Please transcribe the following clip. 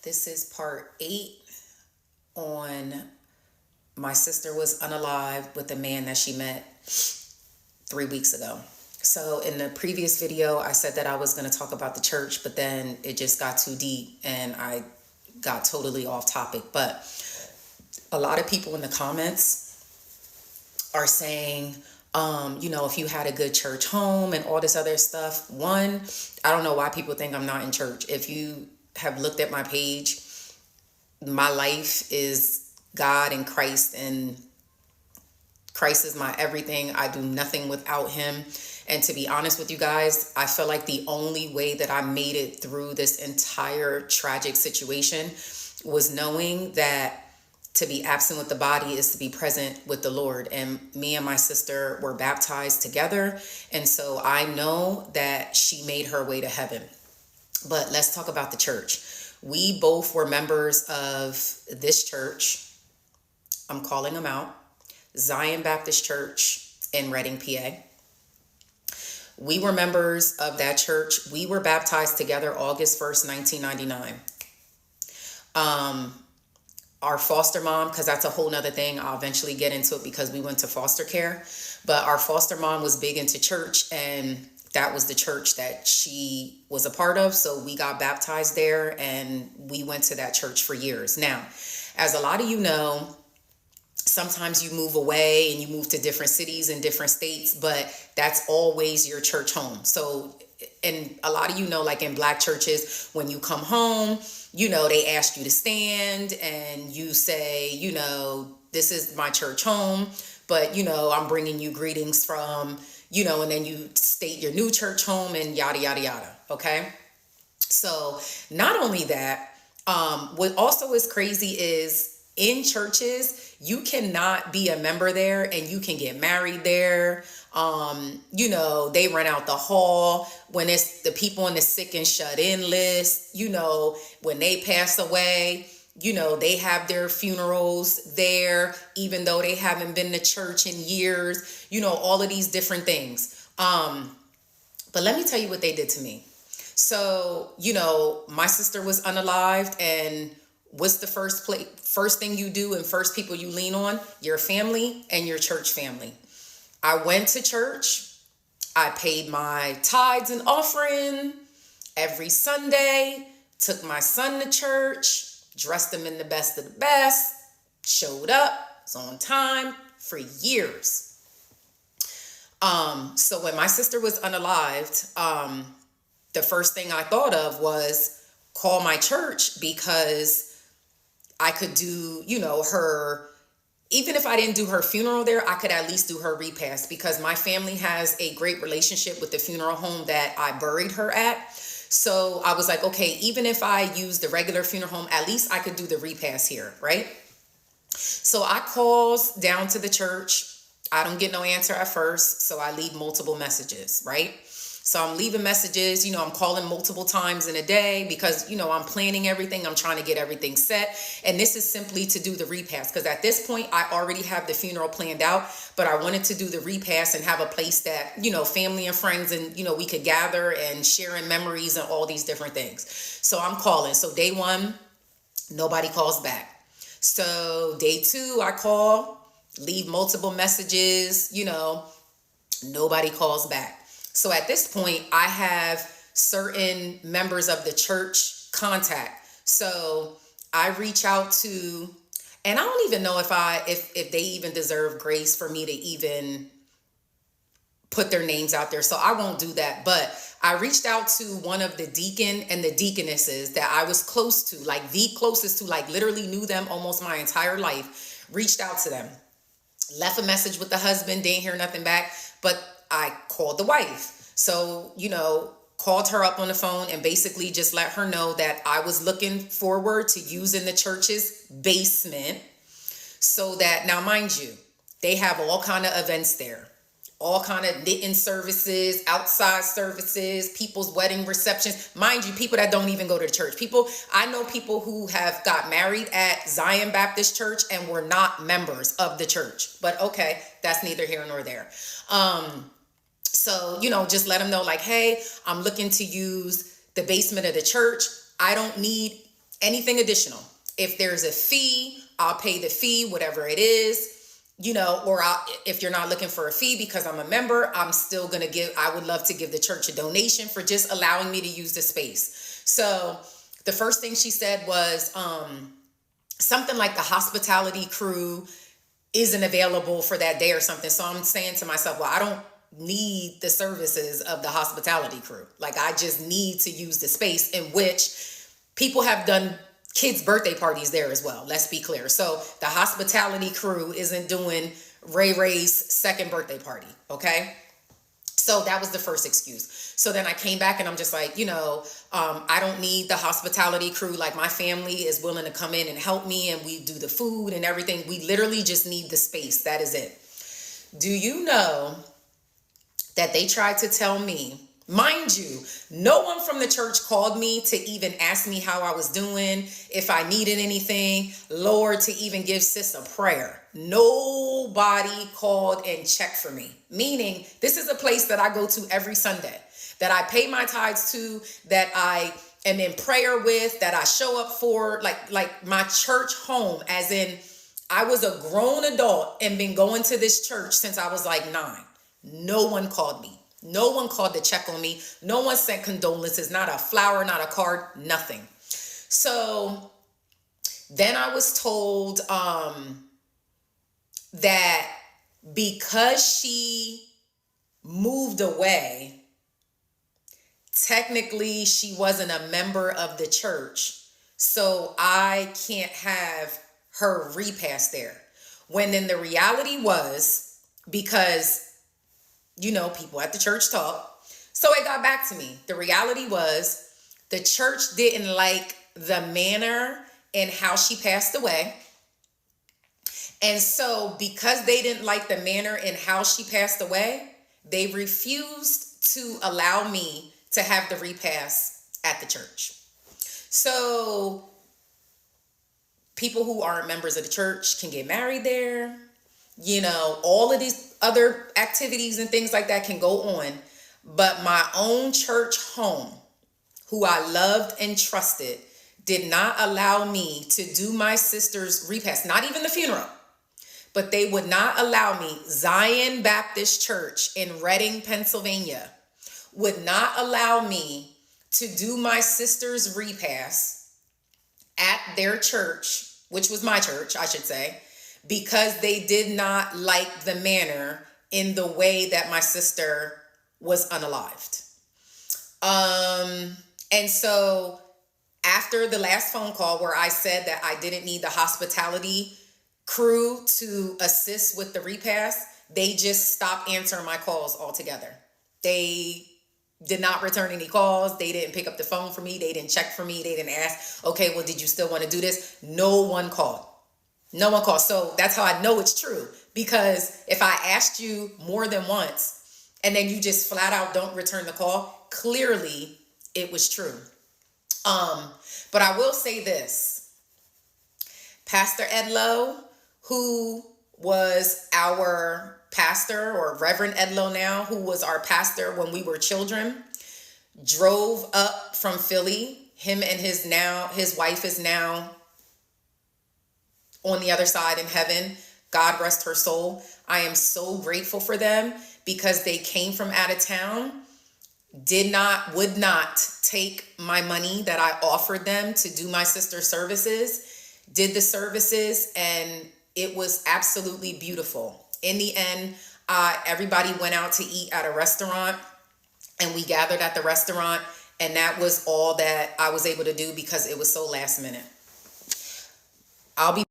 This is part 8 on my sister was unalived with a man that she met 3 weeks ago. So in the previous video, I said that I was going to talk about the church, but then it just got too deep and I got totally off topic. But a lot of people in the comments are saying, if you had a good church home and all this other stuff. One, I don't know why people think I'm not in church. If you have looked at my page, my life is God and Christ is my everything. I do nothing without him. And to be honest with you guys, I feel like the only way that I made it through this entire tragic situation was knowing that to be absent with the body is to be present with the Lord. And me and my sister were baptized together. And so I know that she made her way to heaven. But let's talk about the church. We both were members of this church. I'm calling them out. Zion Baptist Church in Reading, PA. We were members of that church. We were baptized together August 1st, 1999. Our foster mom, because that's a whole nother thing. I'll eventually get into it because we went to foster care. But our foster mom was big into church, and that was the church that she was a part of. So we got baptized there and we went to that church for years. Now, as a lot of you know, sometimes you move away and you move to different cities and different states, but that's always your church home. So, and a lot of you know, like in Black churches, when you come home, they ask you to stand and you say, this is my church home, but, I'm bringing you greetings from, and then you state your new church home and yada, yada, yada. Okay. So not only that, what also is crazy is in churches, you cannot be a member there and you can get married there. They rent out the hall when it's the people in the sick and shut in list, when they pass away, they have their funerals there, even though they haven't been to church in years, all of these different things. But let me tell you what they did to me. So, my sister was unalived, and what's the first thing you do and first people you lean on? Your family and your church family. I went to church. I paid my tithes and offering every Sunday, took my son to church, dressed him in the best of the best, showed up, was on time for years. So when my sister was unalived, the first thing I thought of was call my church, because I could do, her, even if I didn't do her funeral there, I could at least do her repast, because my family has a great relationship with the funeral home that I buried her at. So I was like, okay, even if I use the regular funeral home, at least I could do the repast here, right? So I calls down to the church. I don't get no answer at first, so I leave multiple messages, right? So I'm leaving messages, I'm calling multiple times in a day because, I'm planning everything. I'm trying to get everything set. And this is simply to do the repast, because at this point, I already have the funeral planned out, but I wanted to do the repast and have a place that, family and friends and, we could gather and sharing memories and all these different things. So I'm calling. So day 1, nobody calls back. So day 2, I call, leave multiple messages, nobody calls back. So at this point, I have certain members of the church contact. So I reach out to, and I don't even know if they even deserve grace for me to even put their names out there. So I won't do that. But I reached out to one of the deacon and the deaconesses that I was close to, like the closest to, like literally knew them almost my entire life. Reached out to them, left a message with the husband, didn't hear nothing back, but I called the wife. So, called her up on the phone and basically just let her know that I was looking forward to using the church's basement, so that, now mind you, they have all kind of events there, all kind of knitting services, outside services, people's wedding receptions. Mind you, people that don't even go to church. I know people who have got married at Zion Baptist Church and were not members of the church. But okay, that's neither here nor there. So, just let them know, like, hey, I'm looking to use the basement of the church. I don't need anything additional. If there's a fee, I'll pay the fee, whatever it is. Or if you're not looking for a fee because I'm a member, I'm still going to I would love to give the church a donation for just allowing me to use the space. So the first thing she said was something like the hospitality crew isn't available for that day or something. So I'm saying to myself, well, I don't need the services of the hospitality crew. Like, I just need to use the space, in which people have done kids' birthday parties there as well. Let's be clear. So the hospitality crew isn't doing Ray Ray's second birthday party. Okay. So that was the first excuse. So then I came back and I'm just like, I don't need the hospitality crew. Like, my family is willing to come in and help me, and we do the food and everything. We literally just need the space. That is it. Do you know that they tried to tell me, mind you, no one from the church called me to even ask me how I was doing, if I needed anything, Lord, to even give sis a prayer. Nobody called and checked for me. Meaning, this is a place that I go to every Sunday, that I pay my tithes to, that I am in prayer with, that I show up for, like my church home, as in I was a grown adult and been going to this church since I was like 9. No one called me. No one called to check on me. No one sent condolences, not a flower, not a card, nothing. So then I was told that because she moved away, technically she wasn't a member of the church. So I can't have her repass there. When then the reality was, because people at the church talk. So it got back to me. The reality was the church didn't like the manner in how she passed away. And so because they didn't like the manner in how she passed away, they refused to allow me to have the repass at the church. So people who aren't members of the church can get married there. All of these other activities and things like that can go on. But my own church home, who I loved and trusted, did not allow me to do my sister's repast, not even the funeral. But they would not allow me. Zion Baptist Church in Reading, Pennsylvania, would not allow me to do my sister's repast at their church, which was my church, I should say, because they did not like the manner in the way that my sister was unalived. And so after the last phone call where I said that I didn't need the hospitality crew to assist with the repast, they just stopped answering my calls altogether. They did not return any calls. They didn't pick up the phone for me. They didn't check for me. They didn't ask, okay, well, did you still want to do this? No one called. No one called. So that's how I know it's true. Because if I asked you more than once and then you just flat out don't return the call, clearly it was true. But I will say this. Pastor Ed Lowe, who was our pastor, or Reverend Ed Lowe now, who was our pastor when we were children, drove up from Philly. Him and his wife is now on the other side in heaven. God rest her soul. I am so grateful for them because they came from out of town, would not take my money that I offered them to do my sister's services, did the services, and it was absolutely beautiful. In the end, everybody went out to eat at a restaurant, and we gathered at the restaurant, and that was all that I was able to do because it was so last minute. I'll be